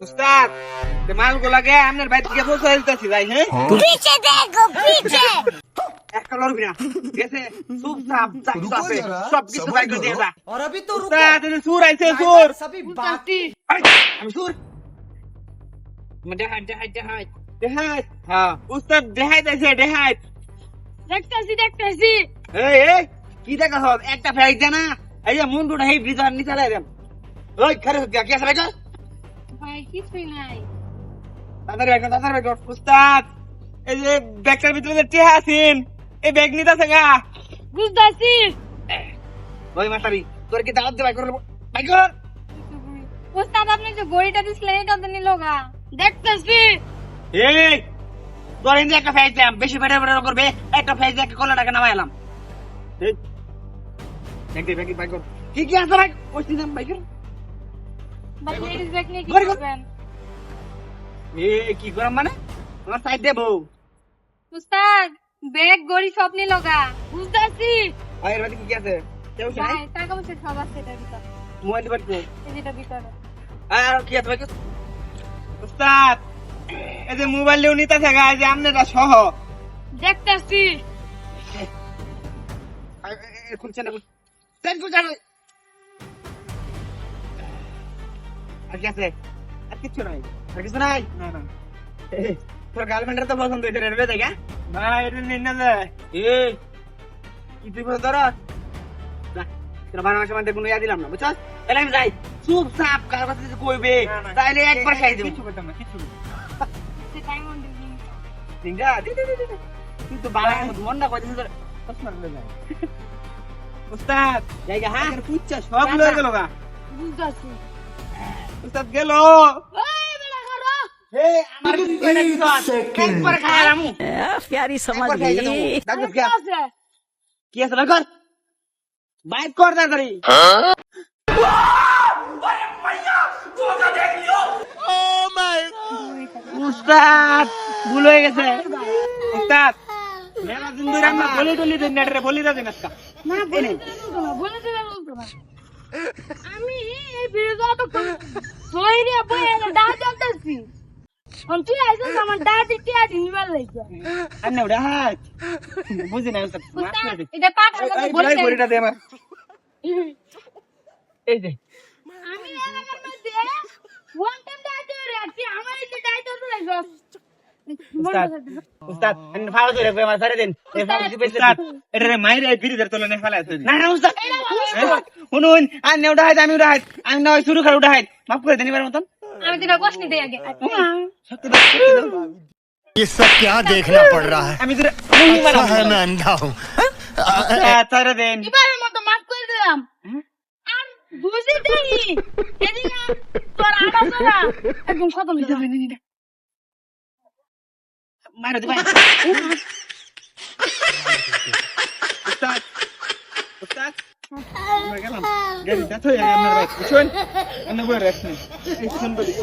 उस्ताद ते माल को लगे हमने भाई के वो चलता सी भाई है पीछे देखो पीछे एक कलर बिना कैसे सूप साफ रुको जरा, सब की सब्र सफाई कर करो। देगा और अभी तो रुको उस्ताद ये सूर ऐसे सूर सभी बाकी हम सूर मजा देहात हां उस्ताद देहात ऐसे देहात দেখতেছি ए की দেখা সব একটা ফেক দে না এই যে মুন্ডুটা এই ভিতর নিচে লাই দেন ওই খারে কি আছে ভাই ভাই কিছুই নাই তাড়াতাড়ি উস্তাদ এই যে ব্যাগটার ভিতরে যে টিহা আছেন এই ব্যাগ নিতে আছে গা বুঝতাছি ওই মাতারি তোর কি দাওয়াত দে ভাই কর ওস্তাদ আপনি যে গড়িটা দিছিলেন এটা তো নিলোগা দেখতেছি এই তোর ইন্দি একটা ফেক দিলাম বেশি বেড়ে বেড়ে করবে একটা ফেক দিয়ে কলাটাকে নামাইলাম এই ব্যাগ ভাই কর কি আছে ভাই কইছি না ভাই কর ভাই লেডিস ব্যাগ নিয়ে কি গড়ি, গড়ি। করবেন এই কি করাম মানে আমার সাইড দে বউ ওস্তাদ ব্যাগ গড়ি সব নিলোগা বুঝতাছি আর এর মধ্যে কি আছে কেউ ভাই নাই টাকা পয়সা সব আছে এটার ভিতর মোবাইল দিবার কো এই যেটা ভিতরে আর কি আছে ভাই উস্তাদ এই যে মোবাইল লিও নিতে থাকা এই যে আমনেটা সহ দেখতেছি খুলছে না তেল খুলছে না আর কি আছে আর কিছু নাই আর কিছু নাই না না তোর গার্লফ্রেন্ডের তো পছন্দ হয়েছে রেলওয়ে থেকে না এটা নিন না যায় এই কি তুই বল ধর তোর বানা মাসে মানে কোনো ইয়া দিলাম না বুঝছস তাহলে আমি যাই চুপ চাপ কার কথা যদি কইবে তাইলে একবার খাই দেব কিছু করতাম না কিছু সে টাইম অন দিন সিঙ্গা দি তুই তো বালা মন না কইছিস তোর কসমা লয়ে যায় উস্তাদ জায়গা হ্যাঁ পুচ্চা সব লয়ে গেল গা বুঝতাছি উস্তাদ গেল ওই বেলা করো হে আমার কইনা দিছ একবার খাইলাম प्यारी समझ একবার খাই गई দেবো কি আছে কি আছে ভাই কর বাইক কর তাড়াতাড়ি উস্তাদ ভুল হয়ে গেছে উস্তাদ মেলা দিন ধরে আমরা বলি দেন নেটরে বলি দেন আজকা না বলে বলে দিলে বলতো না আমি এই ভিডিও তো সইরে বইয়ে দাও দেখতেছি আমি তুই আইছিস আমার দাদি কি আদি নিবার লাগছে আন্নে ওটা হাত বুঝি না উস্তাদ মাফ করে দে এটা পাঠার মতো এই বলে বড়িটা দে আমার এই যে আমি এলাকার মধ্যে ওয়ান টাইম দাইতে রাখছি আমার এই দাইতে তো লাগছে উস্তাদ উস্তাদ আন্নে ফাড়া ধরে কই আমার সারে দেন এই ফাড়া দিবে উস্তাদ এটা রে মাইরে বিরিদের তলনে ফেলায় তুই না না উস্তাদ শুনুন আন্নে ওটা হাত আমি ওটা হাত আমি না শুরু করে ওটা হাত মাফ করে দেন এবার মতন আমি তোরা কষ্ট দেই আগে সত্যি দাও ये सब क्या देखना पड़ रहा है আমি তোরা মুহি মারা अच्छा है मैं अंधा हूँ সারে দেন এবারের মতো মাফ করে দিলাম আর বুঝি দেই এদিকে তোর আড়াছড়া একদম খতম হয়ে যাবে মারো দে ভাই উস্তাদ উস্তাদ আমরা গেলাম গাড়ি দেখো আপনার ভাই শুনুন আমরা বলে রাখছি এই শুন বলি